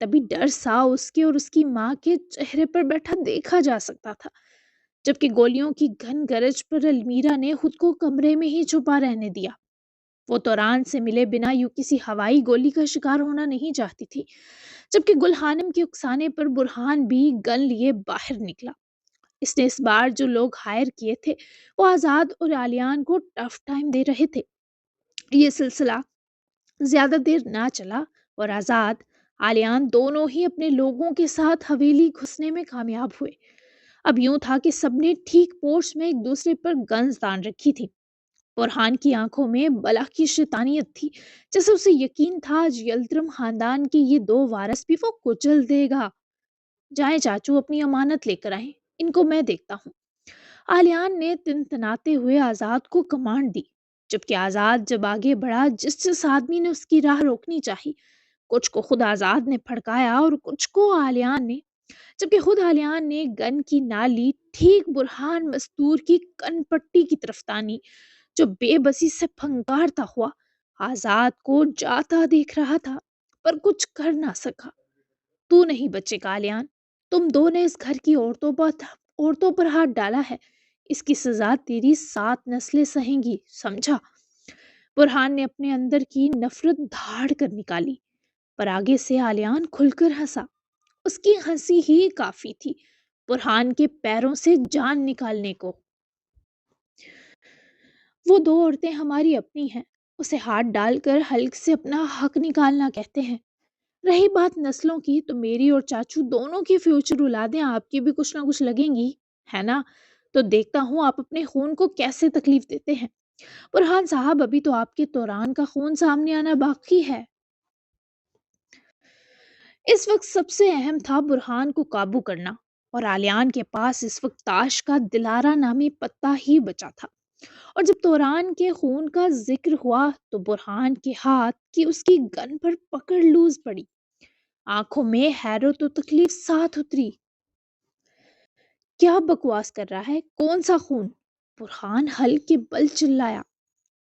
تبھی ڈر سا اس کے اور اس کی ماں کے چہرے پر بیٹھا دیکھا جا سکتا تھا، جبکہ گولیوں کی گھن گرج پر المیرا نے خود کو کمرے میں ہی چھپا رہنے دیا۔ وہ توران سے ملے بنا یوں کسی ہوائی گولی کا شکار ہونا نہیں چاہتی تھی، جبکہ گل خانم کے اکسانے پر برہان بھی گن لیے باہر نکلا۔ اس نے اس بار جو لوگ ہائر کیے تھے وہ آزاد اور آلیان کو ٹف ٹائم دے رہے تھے۔ یہ سلسلہ زیادہ دیر نہ چلا اور آزاد آلیان دونوں ہی اپنے لوگوں کے ساتھ حویلی گھسنے میں کامیاب ہوئے۔ اب یوں تھا کہ سب نے ٹھیک پورچ میں ایک دوسرے پر گنز تان رکھی تھی۔ برہان کی آنکھوں میں بلا کی شیطانیت تھی، جیسے اسے یقین تھا آج یلدرم خاندان کے یہ دو وارث بھی وہ کچل دے گا۔ جائیں چاچو، اپنی امانت لے کر آئیں، ان کو میں دیکھتا ہوں۔ آلیان نے تنتناتے ہوئے آزاد کو کمانڈ دی، جبکہ آزاد جب آگے بڑھا جس جس آدمی نے اس کی راہ روکنی چاہی، کچھ کو خود آزاد نے پھڑکایا اور کچھ کو آلیان نے، جبکہ خود آلیان نے گن کی نالی ٹھیک برہان مستور کی کن پٹی کی طرف تانی، جو بے بسی سے پھنکارتا ہوا آزاد کو جاتا دیکھ رہا تھا پر کچھ کر نہ سکا۔ تو نہیں بچے کا آلیان، تم دو نے اس گھر کی عورتوں پر ہاتھ ڈالا ہے، اس کی سزا تیری 7 نسلیں سہیں گی، سمجھا؟ برہان نے اپنے اندر کی نفرت دھاڑ کر نکالی، پر آگے سے آلیان کھل کر ہنسا۔ اس کی ہنسی ہی کافی تھی برہان کے پیروں سے جان نکالنے کو۔ وہ دو عورتیں ہماری اپنی ہیں، اسے ہاتھ ڈال کر حلق سے اپنا حق نکالنا کہتے ہیں۔ رہی بات نسلوں کی، تو میری اور چاچو دونوں کی فیوچر اولادیں آپ کی بھی کچھ نہ کچھ لگیں گی، ہے نا؟ تو دیکھتا ہوں آپ اپنے خون کو کیسے تکلیف دیتے ہیں۔ برہان صاحب، ابھی تو آپ کے توران کا خون سامنے آنا باقی ہے۔ اس وقت سب سے اہم تھا برہان کو قابو کرنا، اور آلیان کے پاس اس وقت تاش کا دلارا نامی پتا ہی بچا تھا۔ اور جب توران کے خون کا ذکر ہوا تو برہان کے ہاتھ کی اس کی گن پر پکڑ لوز پڑی، آنکھوں میں حیرت و تکلیف ساتھ اتری۔ کیا بکواس کر رہا ہے؟ کون سا خون؟ برہان حل کے بل چلایا۔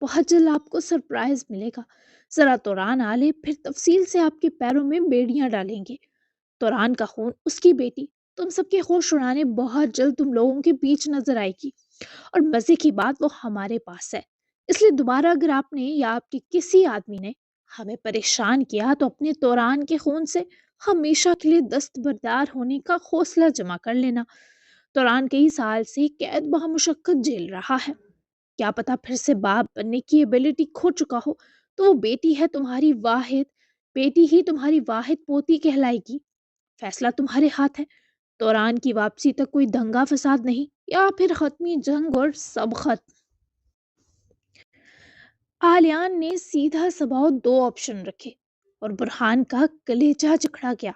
بہت جلد آپ کو سرپرائز ملے گا، ذرا توران آ لے، پھر تفصیل سے آپ کے پیروں میں بیڑیاں ڈالیں گے۔ توران کا خون، اس کی بیٹی، تم سب کے ہوش اڑانے بہت جلد تم لوگوں کے بیچ نظر آئے گی، اور مزے کی بات وہ ہمارے پاس ہے۔ اس لیے دوبارہ اگر آپ نے یا آپ کے کسی آدمی نے ہمیں پریشان کیا تو اپنے توران کے خون سے ہمیشہ کے لیے دستبردار ہونے کا حوصلہ جمع کر لینا۔ توران کئی سال سے قید بہ مشقت جھیل رہا ہے، کیا پتا پھر سے باپ بننے کی ایبلٹی کھو چکا ہو، تو وہ بیٹی ہی تمہاری واحد پوتی کہلائے گی۔ فیصلہ تمہارے ہاتھ ہے، توران کی واپسی تک کوئی دنگا فساد نہیں، یا پھر ختمی جنگ اور سب ختم۔ آلیان نے سیدھا سباؤ 2 آپشن رکھے، اور برہان کا کلیجہ جکڑا گیا۔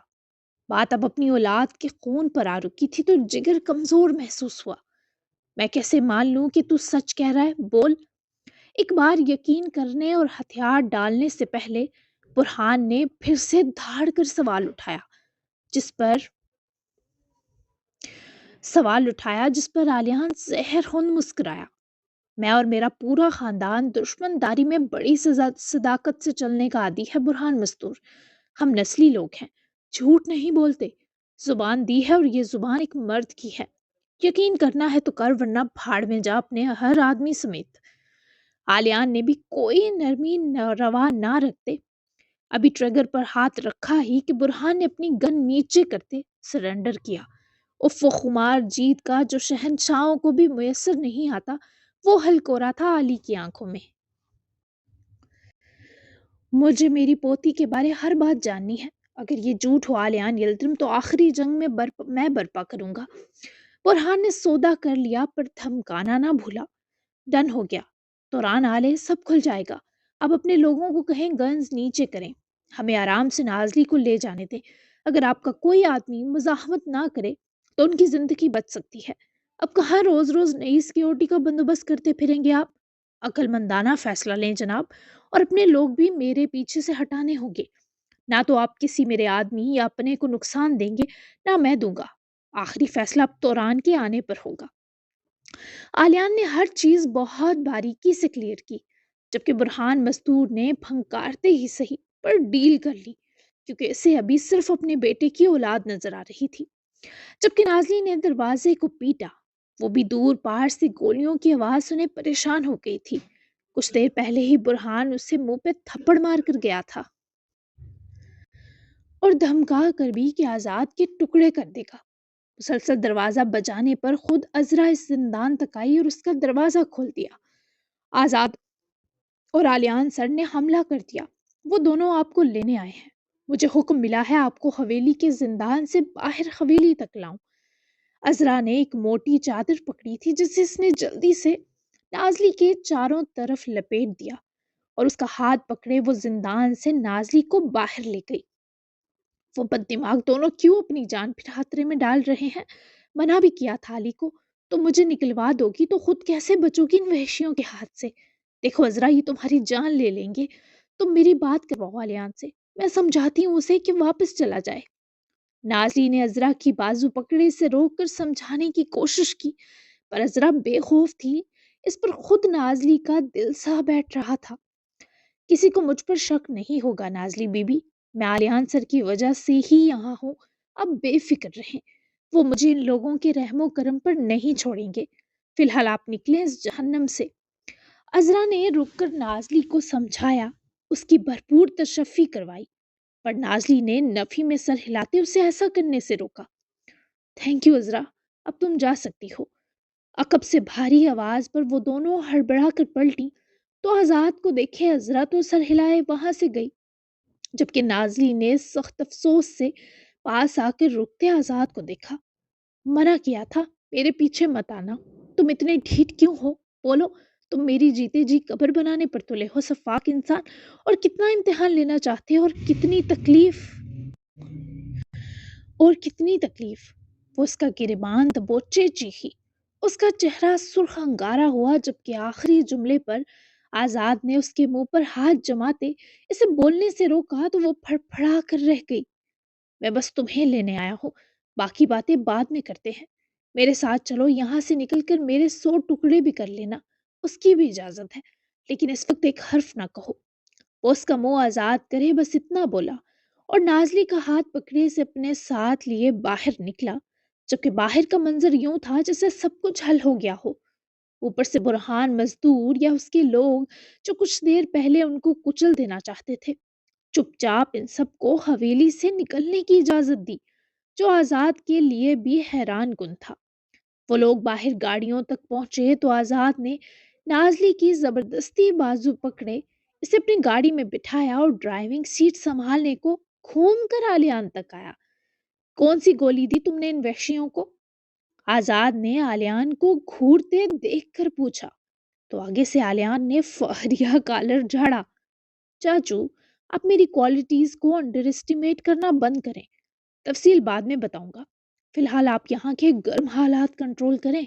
بات اب اپنی اولاد کے خون پر آ رکی تھی تو جگر کمزور محسوس ہوا۔ میں کیسے مان لوں کہ تو سچ کہہ رہا ہے؟ بول۔ ایک بار یقین کرنے اور ہتھیار ڈالنے سے پہلے برہان نے پھر سے دھاڑ کر سوال اٹھایا، جس پر آلیان زہر ہند مسکرایا۔ میں اور میرا پورا خاندان دشمن داری میں بڑی صداقت سے چلنے کا عادی ہے برہان مستور۔ ہم نسلی لوگ ہیں، جھوٹ نہیں بولتے، زبان دی ہے اور یہ زبان ایک مرد کی ہے۔ یقین کرنا ہے تو کر، ورنہ بھاڑ میں جا اپنے ہر آدمی سمیت۔ آلیان نے بھی کوئی نرمی روا نہ رکھتے ابھی ٹریگر پر ہاتھ رکھا ہی کہ برہان نے اپنی گن نیچے کرتے سرنڈر کیا۔ وہ خمار جیت کا جو شہنشاہوں کو بھی میسر نہیں آتا، وہ ہلکورا تھا علی کی آنکھوں میں۔ مجھے میری پوتی کے بارے ہر بات جاننی ہے، اگر یہ جھوٹ ہو آلیان یلدرم تو آخری جنگ میں برپا کروں گا۔ برہان نے سودا کر لیا پر دھمکانا نہ بھولا۔ ڈن ہو گیا، توران آلے سب کھل جائے گا۔ اب اپنے لوگوں کو کہیں گنز نیچے کریں، ہمیں آرام سے نازلی کو لے جانے دیں۔ اگر آپ کا کوئی آدمی مزاحمت نہ کرے تو ان کی زندگی بچ سکتی ہے۔ اب کہاں روز روز نئی سیکیورٹی کا بندوبست کرتے پھریں گے آپ؟ عقل مندانہ فیصلہ لیں جناب، اور اپنے لوگ بھی میرے پیچھے سے ہٹانے ہوں گے۔ نہ تو آپ کسی میرے آدمی یا اپنے کو نقصان دیں گے، نہ میں دوں گا۔ آخری فیصلہ اب توران کے آنے پر ہوگا۔ آلیان نے ہر چیز بہت باریکی سے کلیئر کی، جبکہ برہان مستور نے پھنکارتے ہی صحیح پر ڈیل کر لی، کیونکہ اسے ابھی صرف اپنے بیٹے کی اولاد نظر آ رہی تھی۔ جبکہ نازلی نے دروازے کو پیٹا، وہ بھی دور پار سے گولیوں کی آواز سنے پریشان ہو گئی تھی۔ کچھ دیر پہلے ہی برہان اسے منہ پہ تھپڑ مار کر گیا تھا اور دھمکا کر بھی کہ آزاد کے ٹکڑے کر دے گا۔ مسلسل دروازہ بجانے پر خود عذرا اس زندان تک آئی اور اس کا دروازہ کھول دیا۔ آزاد اور آلیان سر نے حملہ کر دیا، وہ دونوں آپ کو لینے آئے ہیں۔ مجھے حکم ملا ہے آپ کو حویلی کے زندان سے باہر حویلی تک لاؤں۔ عذرا نے ایک موٹی چادر پکڑی تھی جسے اس نے جلدی سے نازلی کے چاروں طرف لپیٹ دیا اور اس کا ہاتھ پکڑے وہ زندان سے نازلی کو باہر لے گئی۔ وہ بد دماغ دونوں کیوں اپنی جان پھر خطرے میں ڈال رہے ہیں؟ منع بھی کیا تھا علی کو، تو مجھے نکلوا دو گی تو خود کیسے بچو گی ان وحشیوں کے ہاتھ سے؟ دیکھو عذرا، یہ تمہاری جان لے لیں گے، تم میری بات کرواؤ الیان سے، میں سمجھاتی ہوں اسے کہ واپس چلا جائے۔ نازلی نے عذرا کی بازو پکڑے سے روک کر سمجھانے کی کوشش کی، پر عذرا بے خوف تھی۔ اس پر خود نازلی کا دل سا بیٹھ رہا تھا۔ کسی کو مجھ پر شک نہیں ہوگا نازلی بی بی، میں آلیان سر کی وجہ سے ہی یہاں ہوں، اب بے فکر رہیں، وہ مجھے ان لوگوں کے رحم و کرم پر نہیں چھوڑیں گے۔ فی الحال آپ نکلیں اس جہنم سے۔ عذرا نے رک کر نازلی کو سمجھایا، اس کی بھرپور تشفی کروائی، پر نازلی نے نفی میں سر ہلاتے اسے ایسا کرنے سے روکا۔ تھینک یو عذرا، اب تم جا سکتی ہو۔ عقب سے بھاری آواز پر وہ دونوں ہڑبڑا کر پلٹی تو آزاد کو دیکھے عذرا تو سر ہلائے وہاں سے گئی، جبکہ نازلی نے سخت افسوس سے پاس آ کر رکتے آزاد کو دیکھا۔ منع کیا تھا میرے پیچھے مت آنا، تم اتنے ڈھیٹ کیوں ہو؟ بولو، تم میری جیتے جی قبر بنانے پر تلے ہو سفاک انسان، اور کتنا امتحان لینا چاہتے ہو اور کتنی تکلیف۔ وہ اس کا گریبان دبوچے چیخی، اس کا چہرہ سرخ انگارہ ہوا، جبکہ آخری جملے پر آزاد نے اس کے منہ پر ہاتھ جماتے اسے بولنے سے روکا تو وہ پھڑ پھڑا کر رہ گئی۔ میں بس تمہیں لینے آیا ہوں، باقی باتیں بعد میں کرتے ہیں، میرے ساتھ چلو، یہاں سے نکل کر میرے 100 ٹکڑے بھی کر لینا، اس کی بھی اجازت ہے، لیکن اس وقت ایک حرف نہ کہو۔ وہ اس کا منہ آزاد کرے بس اتنا بولا، اور نازلی کا ہاتھ پکڑے سے اپنے ساتھ لیے باہر نکلا، جبکہ باہر کا منظر یوں تھا جیسے سب کچھ حل ہو گیا ہو۔ اوپر سے برہان مزدور یا اس کے لوگ جو کچھ دیر پہلے ان کو کچل دینا چاہتے تھے، چپ چاپ ان سب کو حویلی سے نکلنے کی اجازت دی، جو آزاد کے لیے بھی حیران کن تھا۔ وہ لوگ باہر گاڑیوں تک پہنچے تو آزاد نے نازلی کی زبردستی بازو پکڑے، اسے اپنی گاڑی میں بٹھایا اور ڈرائیونگ سیٹ سنبھالنے کو گھوم کر آلیان تک آیا۔ کون سی گولی دی تم نے ان وحشیوں کو؟ آزاد نے آلیان کو گھورتے دیکھ کر پوچھا، تو آگے سے آلیان نے فہریہ کالر جھاڑا۔ چاچو، آپ میری کوالٹیز کو انڈر اسٹیمیٹ کرنا بند کریں، تفصیل بعد میں بتاؤں گا، فی الحال آپ یہاں کے گرم حالات کنٹرول کریں،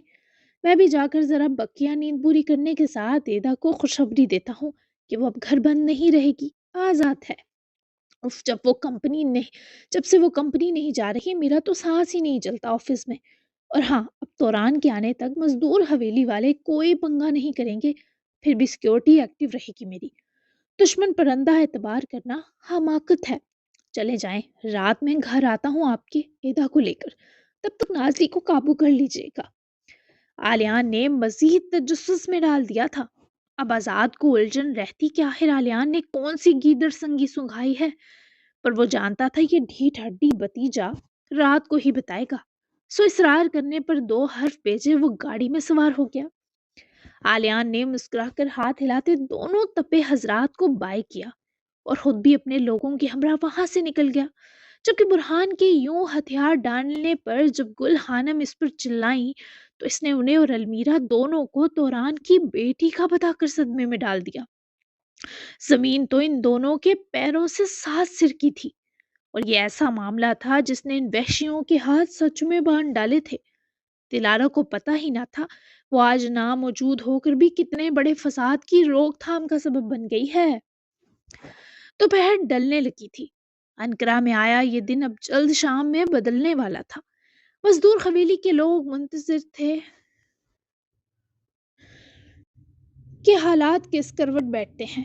میں بھی جا کر ذرا بکیا نیند پوری کرنے کے ساتھ ایدا کو خوشخبری دیتا ہوں کہ وہ اب گھر بند نہیں رہے گی، آزاد ہے۔ اف، جب سے وہ کمپنی نہیں جا رہی میرا تو سانس ہی نہیں چلتا آفس میں۔ اور ہاں، اب توران کے آنے تک مزدور حویلی والے کوئی پنگا نہیں کریں گے، پھر بھی سیکیورٹی ایکٹیو رہے گی میری۔ دشمن پرندہ اعتبار کرنا حماقت ہے۔ چلے جائیں، رات میں گھر آتا ہوں آپ کے ایدا کو لے کر، تب تک نازلی کو قابو کر لیجیے گا۔ آلیان نے مزید تجسس میں ڈال دیا تھا۔ اب آزاد کو الجھن رہتی کہ آخر آلیان نے کون سی گیدڑ سنگی سنگھائی ہے، پر وہ جانتا تھا یہ ڈھیٹ ہڈی بتیجا رات کو ہی بتائے گا، سو اصرار کرنے پر 2 حرف بھیجے وہ گاڑی میں سوار ہو گیا۔ آلیان نے مسکرا کر ہاتھ ہلاتے دونوں تپے حضرات کو بائے کیا اور خود بھی اپنے لوگوں کے ہمراہ وہاں سے نکل گیا، جبکہ برہان کے یوں ہتھیار ڈالنے پر جب گل خانم اس پر چلائیں تو اس نے انہیں اور المیرا دونوں کو توران کی بیٹی کا بتا کر صدمے میں ڈال دیا۔ زمین تو ان دونوں کے پیروں سے 7 سر کی تھی، اور یہ ایسا معاملہ تھا جس نے ان وحشیوں کے ہاتھ سچ میں باندھ ڈالے تھے۔ دلارا کو پتہ ہی نہ تھا وہ آج ناموجود ہو کر بھی کتنے بڑے فساد کی روک تھام کا سبب بن گئی ہے۔ دوپہر ڈلنے لگی تھی، انقرہ میں آیا یہ دن اب جلد شام میں بدلنے والا تھا۔ مزدور حویلی کے لوگ منتظر تھے کہ حالات کس کروٹ بیٹھتے ہیں۔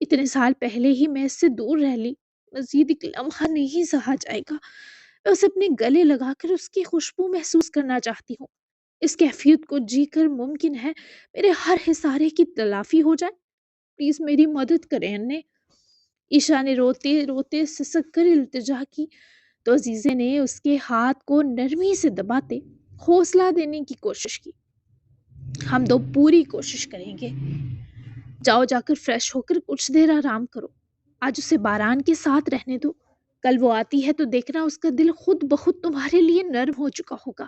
اتنے سال پہلے ہی میں اس سے دور رہ لی، مزید ایک لمحہ نہیں سہا جائے گا۔ میں اسے اپنے گلے لگا کر اس کی خوشبو محسوس کرنا چاہتی ہوں۔ اس کیفیت کو جی کر ممکن ہے میرے ہر حصارے کی تلافی ہو جائے۔ پلیز میری مدد کریں نے۔ عشا نے روتے روتے سسک کر التجا کی تو عزیزے نے اس کے ہاتھ کو نرمی سے دباتے حوصلہ دینے کی کوشش کی۔ ہم دو پوری کوشش کریں گے۔ جاؤ جا کر فریش ہو کر کچھ دیر آرام کرو۔ آج اسے باران کے ساتھ رہنے دو۔ کل وہ آتی ہے تو دیکھنا اس کا دل خود بخود تمہارے لیے نرم ہو چکا ہوگا۔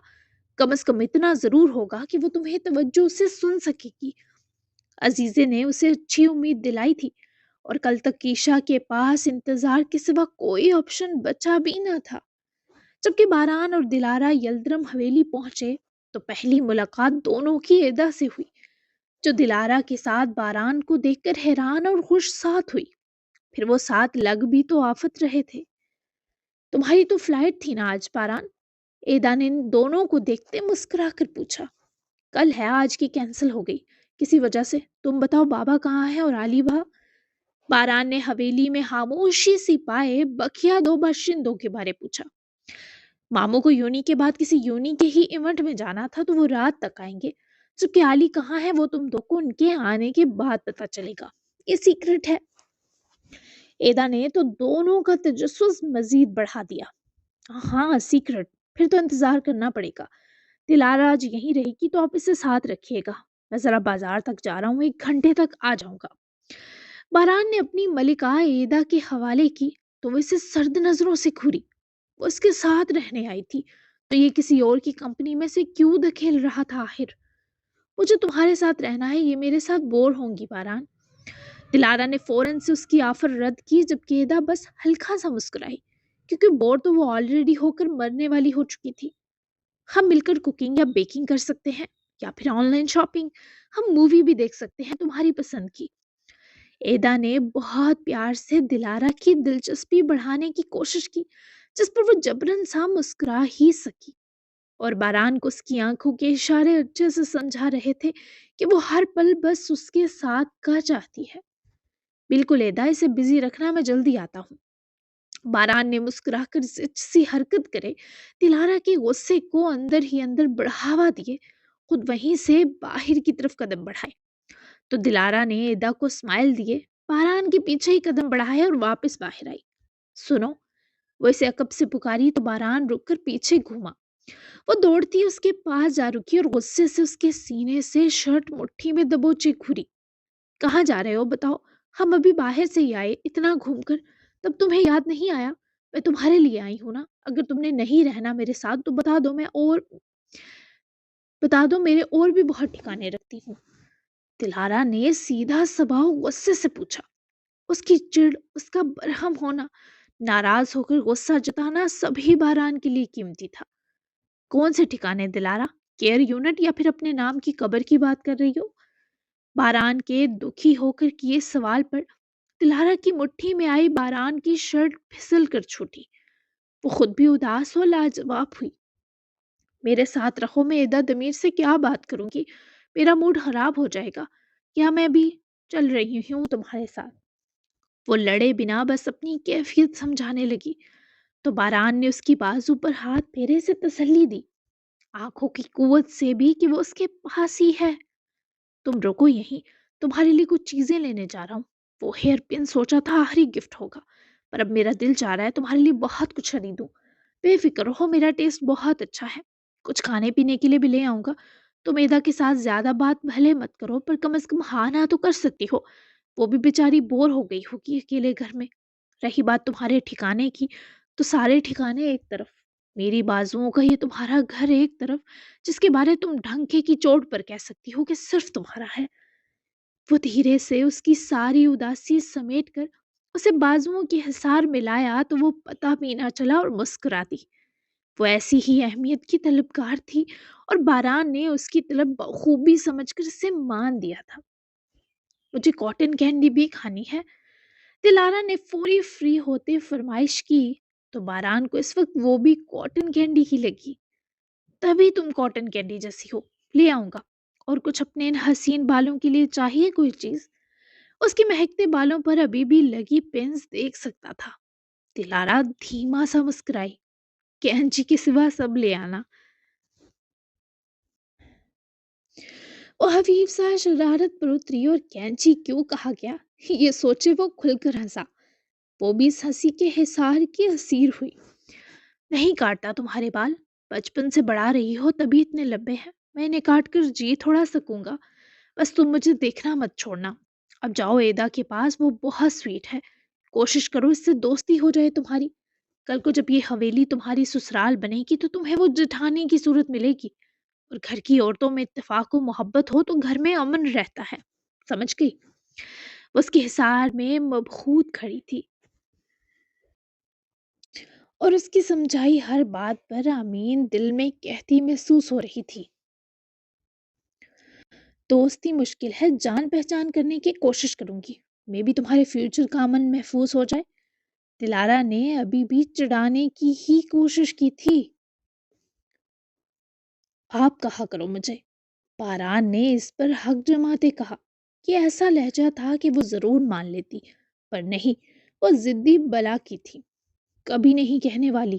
کم از کم اتنا ضرور ہوگا کہ وہ تمہیں توجہ سے سن سکے گی۔ عزیزے نے اسے اچھی امید دلائی تھی اور کل تک عشا کے پاس انتظار کے سوا کوئی آپشن بچا بھی نہ تھا۔ جبکہ باران اور دلارا یلدرم حویلی پہنچے تو پہلی ملاقات دونوں کی ادا سے ہوئی، جو دلارا کے ساتھ باران کو دیکھ کر حیران اور خوش ساتھ ہوئی۔ پھر وہ ساتھ لگ بھی تو آفت رہے تھے۔ تمہاری تو فلائٹ تھی نا آج باران؟ ایدا نے ان دونوں کو دیکھتے مسکرا کر پوچھا۔ کل ہے، آج کی کینسل ہو گئی کسی وجہ سے۔ تم بتاؤ بابا کہاں ہے اور علی بھا؟ باران نے حویلی میں خاموشی سی پائے بقیہ دو باشندوں کے بارے پوچھا۔ ماموں کو یونی کے بعد کسی یونی کے ہی ایونٹ میں جانا تھا تو وہ رات تک آئیں گے۔ جبکہ علی کہاں ہے وہ تم دو کو ان کے آنے کے بعد پتہ چلے گا، یہ سیکرٹ ہے۔ ایدا نے تو دونوں کا تجسس مزید بڑھا دیا۔ ہاں سیکرٹ، پھر تو انتظار کرنا پڑے گا۔ دلارا آج یہیں رہے گی تو آپ اسے ساتھ رکھیے گا۔ میں ذرا بازار تک جا رہا ہوں، 1 گھنٹے تک آ جاؤں گا۔ باران نے اپنی ملکہ ایدا کے حوالے کی تو وہ اسے سرد نظروں سے گھوری۔ وہ اس کے ساتھ رہنے آئی تھی تو یہ کسی اور کی کمپنی میں سے کیوں دھکیل رہا تھا آخر؟ مجھے تمہارے ساتھ رہنا ہے، یہ میرے ساتھ بور ہوں گی باران۔ دلارا نے فوراً سے اس کی آفر رد کی، جبکہ ایدا بس ہلکا سا مسکرائی، کیونکہ بور تو وہ آلریڈی ہو کر مرنے والی ہو چکی تھی۔ ہم مل کر کوکنگ یا بیکنگ کر سکتے ہیں، یا پھر آن لائن شاپنگ، ہم مووی بھی دیکھ سکتے ہیں تمہاری پسند کی۔ ایدا نے بہت پیار سے دلارا کی دلچسپی بڑھانے کی کوشش کی، جس پر وہ جبرن سا مسکرا ہی سکی، اور باران کو اس کی آنکھوں کے اشارے اچھے سے سمجھا رہے تھے کہ وہ ہر پل بس اس کے ساتھ کا چاہتی ہے۔ بالکل ایدا، اسے بزی رکھنا، میں جلدی آتا ہوں۔ باران نے مسکرا کر سی حرکت کرے دلارا کے غصے کو اندر ہی اندر بڑھاوا دیے خود وہیں سے باہر کی طرف قدم بڑھائے تو دلارا نے ایدا کو اسمائل دیے، باران کے پیچھے ہی قدم بڑھائے اور واپس باہر آئی۔ سنو، وہ اسے عقب سے پکاری تو باران رک کر پیچھے گھوما۔ وہ دوڑتی اس کے پاس جا رکی اور غصے سے اس کے سینے سے شرٹ مٹھی میں دبوچے گھوری۔ کہاں جا رہے ہو بتاؤ؟ ہم ابھی باہر سے ہی آئے، اتنا گھوم کر تب تمہیں یاد نہیں آیا؟ میں تمہارے لیے آئی ہوں نا، اگر تم نے نہیں رہنا میرے ساتھ تو بتا دو میرے اور بھی بہت ٹھکانے رکھتی ہوں۔ دلارا نے سیدھا سباؤ غصے سے پوچھا۔ اس کی چڑ، اس کا برہم ہونا، ناراض ہو کر غصہ جتانا سبھی باران کے لیے قیمتی تھا۔ کون سے ٹھکانے دلارا؟ کیئر یونٹ یا پھر اپنے نام کی قبر کی بات کر رہی ہو؟ باران کے دکھی ہو کر کیے سوال پر دلارا کی مٹھی میں آئی باران کی شرٹ پھسل کر چھوٹی۔ وہ خود بھی اداس و لاجواب ہوئی۔ میرے ساتھ رہو، میں ایدا دمیر سے کیا بات کروں گی؟ میرا موڈ خراب ہو جائے گا۔ کیا میں بھی چل رہی ہوں تمہارے ساتھ؟ وہ لڑے بنا بس اپنی کیفیت سمجھانے لگی تو باران نے اس کی بازو پر ہاتھ پھیرے سے تسلی دی، آنکھوں کی قوت سے بھی کہ وہ اس کے پاس ہی ہے۔ تم رکو یہیں، تمہارے لیے کچھ چیزیں لینے جا رہا ہوں۔ وہ ہیئر پن سوچا تھا آخری گفٹ ہوگا، پر اب میرا دل چاہ رہا ہے تمہارے لیے بہت کچھ خریدوں۔ بے فکر رہو، میرا ٹیسٹ بہت اچھا ہے۔ کچھ کھانے پینے کے لیے بھی لے آؤں گا۔ تم ایدا کے ساتھ زیادہ بات بھلے مت کرو، پر کم از کم ہاں نہ تو کر سکتی ہو۔ وہ بھی بیچاری بور ہو گئی ہوگی اکیلے گھر میں۔ رہی بات تمہارے ٹھکانے کی، تو سارے ٹھکانے ایک طرف، میری بازوؤں کا یہ تمہارا گھر ایک طرف، جس کے بارے تم ڈھنکے کی چوٹ پر کہہ سکتی ہو کہ صرف تمہارا ہے۔ وہ دھیرے سے اس کی ساری اداسی سمیٹ کر اسے بازوؤں کے حصار میں لایا تو وہ پتہ بھی نہ چلا اور مسکراتی۔ وہ ایسی ہی اہمیت کی طلبگار تھی اور باران نے اس کی طلب بخوبی سمجھ کر اسے مان دیا تھا۔ مجھے کاٹن کینڈی بھی کھانی ہے، دلارا نے فوری فری ہوتے فرمائش کی تو باران کو اس وقت وہ بھی کاٹن کینڈی ہی لگی۔ تبھی تم کاٹن کینڈی جیسی ہو، لے آؤں گا۔ اور کچھ اپنے ان حسین بالوں کے لیے چاہیے کوئی چیز؟ اس کے مہکتے بالوں پر ابھی بھی لگی پنس دیکھ سکتا تھا۔ دلارا دھیما سا مسکرائی، کینچی کے سوا سب لے آنا۔ وہ حفیظ سا شرارت پر اتری اور کینچی کیوں کہا گیا یہ سوچے وہ کھل کر ہنسا۔ وہ بھی اس ہنسی کے حصار کی اسیر ہوئی۔ نہیں کاٹتا تمہارے بال، بچپن سے بڑھا رہی ہو تبھی اتنے لمبے ہیں، میں انہیں کاٹ کر جی تھوڑا سکوں گا، بس تم مجھے دیکھنا مت چھوڑنا۔ اب جاؤ ایدا کے پاس، وہ بہت سویٹ ہے، کوشش کرو اس سے دوستی ہو جائے تمہاری۔ کل کو جب یہ حویلی تمہاری سسرال بنے گی تو تمہیں وہ جٹھانی کی صورت ملے گی، اور گھر کی عورتوں میں اتفاق و محبت ہو تو گھر میں امن رہتا ہے، سمجھ گئی؟ وہ اس کے حصار میں مبہوت کھڑی تھی اور اس کی سمجھائی ہر بات پر آمین دل میں کہتی محسوس ہو رہی تھی۔ دوستی مشکل ہے، جان پہچان کرنے کی کوشش کروں گی، میں بھی تمہارے فیوچر کا امن محفوظ ہو جائے۔ دلارا نے ابھی بھی چڑھانے کی ہی کوشش کی تھی۔ آپ کہا کرو مجھے، باران نے اس پر حق جماتے کہا کہ ایسا لہجہ تھا کہ وہ ضرور مان لیتی، پر نہیں، وہ ضدی بلا کی تھی، کبھی نہیں کہنے والی۔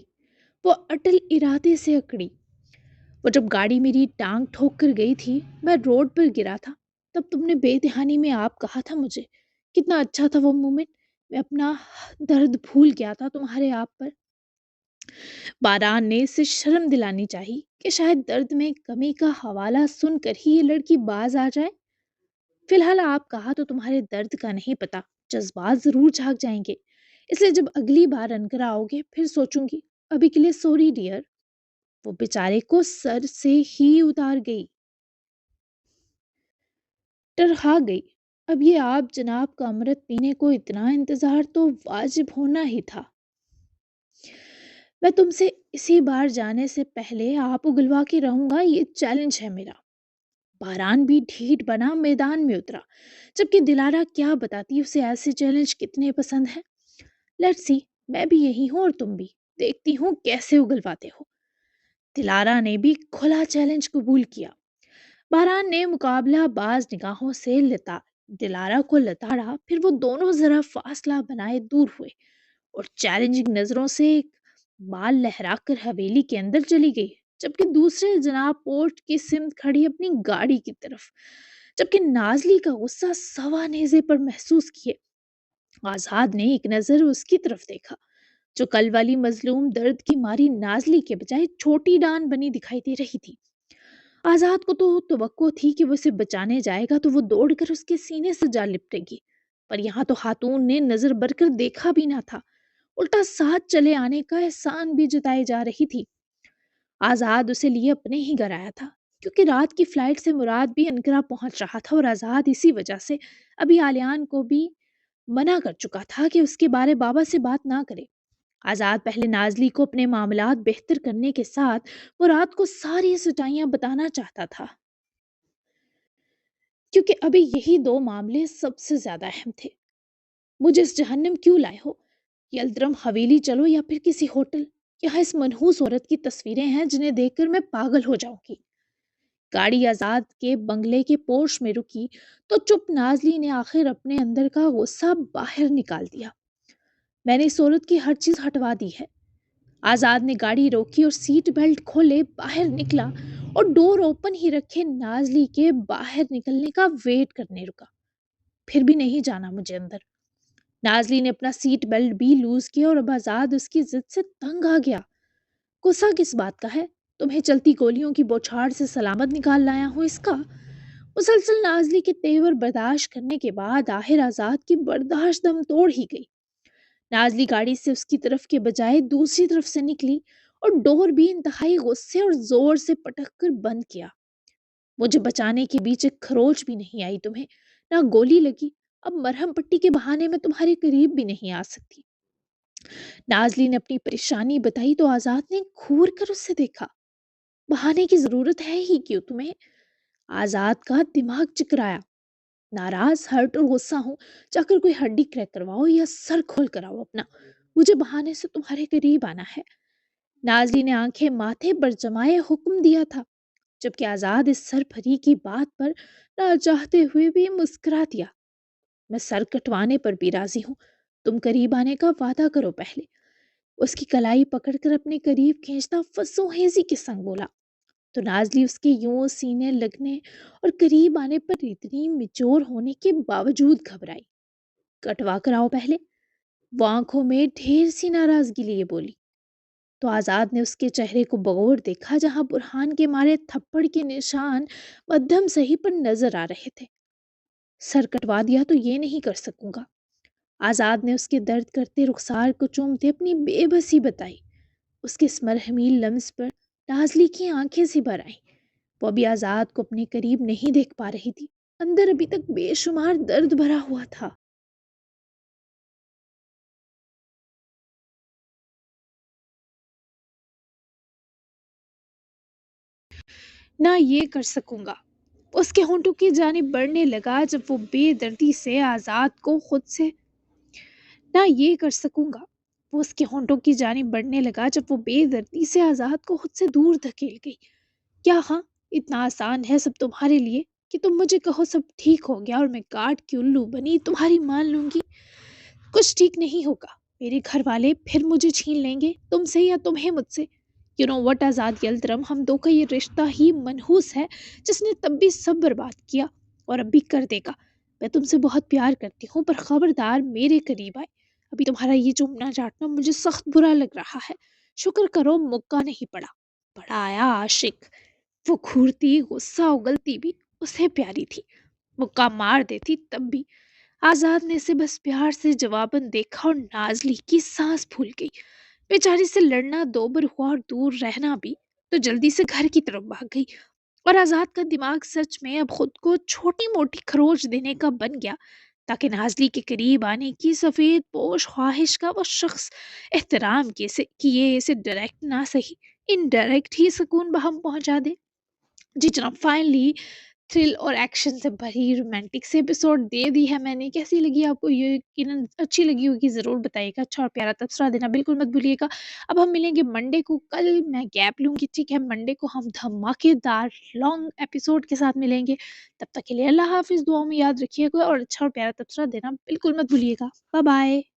وہ اٹل ارادے سے اکڑی۔ وہ جب گاڑی میری ٹانگ ٹھوک کر گئی تھی، میں روڈ پر گرا تھا، تب تم نے بے دہانی میں آپ کہا تھا مجھے، کتنا اچھا تھا وہ مومنٹ، میں اپنا درد بھول گیا تھا تمہارے آپ پر۔ باران نے اسے شرم دلانی چاہی کہ شاید درد میں کمی کا حوالہ سن کر ہی یہ لڑکی باز آ جائے۔ فی الحال آپ کہا تو تمہارے درد کا نہیں پتا، جذبات ضرور جھاگ جائیں گے، اس لیے جب اگلی بار انکر آؤ گے پھر سوچوں گی، ابھی کے لیے سوری ڈیئر۔ وہ بیچارے کو سر سے ہی اتار گئی، ٹرہا گئی۔ اب یہ آپ جناب کا امرت پینے کو اتنا انتظار تو واجب ہونا ہی تھا۔ میں تم سے اسی بار جانے سے پہلے آپ اگلوا کے رہوں گا، یہ چیلنج ہے میرا۔ باران بھی ڈھیٹ بنا میدان میں اترا، جبکہ دلارا کیا بتاتی اسے ایسے چیلنج کتنے پسند ہیں۔ لیٹس سی، میں بھی یہی ہوں اور تم بھی، دیکھتی ہوں کیسے اگلواتے ہو۔ دلارا نے بھی کھلا چیلنج قبول کیا۔ باران نے مقابلہ باز نگاہوں سے دلارا کو لتاڑا، پھر وہ دونوں ذرا فاصلہ بنائے دور ہوئے اور چیلنجنگ نظروں سے ایک بال لہرا کر حویلی کے اندر چلی گئی، جبکہ دوسرے جناب پورٹ کی سمت کھڑی اپنی گاڑی کی طرف، جبکہ نازلی کا غصہ سوا نیزے پر محسوس کیے۔ آزاد نے ایک نظر اس کی طرف دیکھا، جو کل والی مظلوم درد کی ماری نازلی کے بجائے چھوٹی ڈان بنی دکھائی دے رہی تھی۔ آزاد کو تو توقع تھی کہ وہ اسے بچانے جائے گا تو وہ دوڑ کر اس کے سینے سے جا لپٹے گی، پر یہاں تو خاتون نے نظر بر کر دیکھا بھی نہ تھا، الٹا ساتھ چلے آنے کا احسان بھی جتائی جا رہی تھی۔ آزاد اسے لیے اپنے ہی گھر آیا تھا، کیونکہ رات کی فلائٹ سے مراد بھی انقرہ پہنچ رہا تھا، اور آزاد اسی وجہ سے ابھی آلیان کو بھی منع کر چکا تھا کہ اس کے بارے بابا سے بات نہ کرے۔ آزاد پہلے نازلی کو اپنے معاملات بہتر کرنے کے ساتھ وہ رات کو ساری سچائیاں بتانا چاہتا تھا، کیونکہ ابھی یہی دو معاملے سب سے زیادہ اہم تھے۔ مجھے اس جہنم کیوں لائے ہو؟ یلدرم حویلی چلو یا پھر کسی ہوٹل، یہاں اس منحوس عورت کی تصویریں ہیں جنہیں دیکھ کر میں پاگل ہو جاؤں گی۔ گاڑی آزاد کے بنگلے کے پورش میں رکی تو چپ نازلی نے آخر اپنے اندر کا غصہ باہر نکال دیا۔ میں نے اس عورت کی ہر چیز ہٹوا دی ہے۔ آزاد نے گاڑی روکی اور سیٹ بیلٹ کھولے باہر نکلا اور ڈور اوپن ہی رکھے نازلی کے باہر نکلنے کا ویٹ کرنے رکا۔ پھر بھی نہیں جانا مجھے اندر۔ نازلی نے اپنا سیٹ بیلٹ بھی لوز کیا اور اب آزاد اس کی ضد سے تنگ آ گیا۔ غصہ کس بات کا ہے؟ تمہیں چلتی گولیوں کی بوچھاڑ سے سلامت نکال لایا ہوں اس کا۔ مسلسل نازلی کے تیور برداشت کرنے کے بعد آخر آزاد کی برداشت دم توڑ ہی گئی۔ نازلی گاڑی سے اس کی طرف کے بجائے دوسری طرف سے نکلی اور ڈور بھی انتہائی غصے اور زور سے پٹک کر بند کیا۔ مجھے بچانے کے بیچ ایک خروچ بھی نہیں آئی تمہیں، نہ گولی لگی، اب مرہم پٹی کے بہانے میں تمہارے قریب بھی نہیں آ سکتی۔ نازلی نے اپنی پریشانی بتائی تو آزاد نے گھور کر اس سے دیکھا۔ بہانے کی ضرورت ہے ہی کیوں تمہیں؟ آزاد کا دماغ چکرایا۔ ناراض، ہرٹ اور غصہ ہوں، جا کر کوئی ہڈی کریک کرواؤ یا سر کھول کراؤ اپنا، مجھے بہانے سے تمہارے قریب آنا ہے۔ نازلی نے آنکھیں ماتھے پر جمائے حکم دیا تھا، جبکہ آزاد اس سر پھری کی بات پر نہ چاہتے ہوئے بھی مسکرا دیا۔ میں سر کٹوانے پر بھی راضی ہوں، تم قریب آنے کا وعدہ کرو پہلے۔ اس کی کلائی پکڑ کر اپنے قریب کھینچتا فسوں کے سنگ بولا۔ تو نازلی اس کے یوں سینے لگنے اور قریب آنے پر اتنی مچور ہونے کے باوجود گھبرائی۔ کٹوا کر آؤ پہلے، وہ آنکھوں میں ڈھیر سی ناراضگی لیے بولی۔ تو آزاد نے اس کے چہرے کو بغور دیکھا جہاں برہان کے مارے تھپڑ کے نشان مدھم صحیح پر نظر آ رہے تھے۔ سر کٹوا دیا تو یہ نہیں کر سکوں گا۔ آزاد نے اس کے درد کرتے رخسار کو چومتے اپنی بے بسی بتائی۔ اس کے اس مرحمی لمس پر نازلی کی آنکھیں سی بھر آئیں۔ وہ ابھی آزاد کو اپنے قریب نہیں دیکھ پا رہی تھی، اندر ابھی تک بے شمار درد بھرا ہوا تھا۔ نہ یہ کر سکوں گا، اس کے ہونٹوں کی جانب بڑھنے لگا جب وہ بے دردی سے آزاد کو خود سے نہ یہ کر سکوں گا وہ اس کے ہونٹوں کی جانب بڑھنے لگا جب وہ بے دردی سے آزاد کو خود سے دور دھکیل گئی۔ کیا ہاں، اتنا آسان ہے سب تمہارے لیے کہ تم مجھے کہو سب ٹھیک ہو گیا اور میں کاٹ کی الو بنی تمہاری مان لوں گی؟ کچھ ٹھیک نہیں ہوگا، میرے گھر والے پھر مجھے چھین لیں گے، تم سے یا تمہیں مجھ سے۔ یو نو وٹ آزاد یلترم، ہم دو کا یہ رشتہ ہی منحوس ہے جس نے تب بھی سب برباد کیا اور اب بھی کر دے گا۔ میں تم سے بہت پیار کرتی ہوں پر خبردار میرے قریب آئے۔ ابھی تمہارا یہ چومنا چاٹنا مجھے سخت برا لگ رہا ہے، شکر کرو مکہ نہیں پڑا۔ بڑا آیا عاشق، وہ گھورتی غصہ اگلتی بھی اسے پیاری تھی، مکہ مار دیتی تب بھی۔ آزاد نے اسے بس پیار سے جواباً دیکھا اور نازلی کی سانس پھول گئی۔ بیچاری سے لڑنا دوبر ہوا اور دور رہنا بھی، تو جلدی سے گھر کی طرف بھاگ گئی۔ اور آزاد کا دماغ سچ میں اب خود کو چھوٹی موٹی خروچ دینے کا بن گیا تاکہ نازلی کے قریب آنے کی سفید پوش خواہش کا وہ شخص احترام کیے اسے ڈائریکٹ نہ سہی انڈائریکٹ ہی سکون بہم پہنچا دے۔ جی جناب، فائنلی تھرل اور ایکشن سے بھری رومانٹک سے ایپیسوڈ دے دی ہے میں نے۔ کیسی لگی آپ کو؟ یہ یقیناً اچھی لگی ہوگی، ضرور بتائیے گا، اچھا اور پیارا تبصرہ دینا بالکل مت بھولیے گا۔ اب ہم ملیں گے منڈے کو، کل میں گیپ لوں گی، ٹھیک ہے؟ منڈے کو ہم دھماکے دار لانگ ایپیسوڈ کے ساتھ ملیں گے۔ تب تک کے لیے اللہ حافظ، دعاؤں میں یاد رکھیے گا اور اچھا اور پیارا تبصرہ دینا بالکل مت بھولیے گا۔ Bye bye.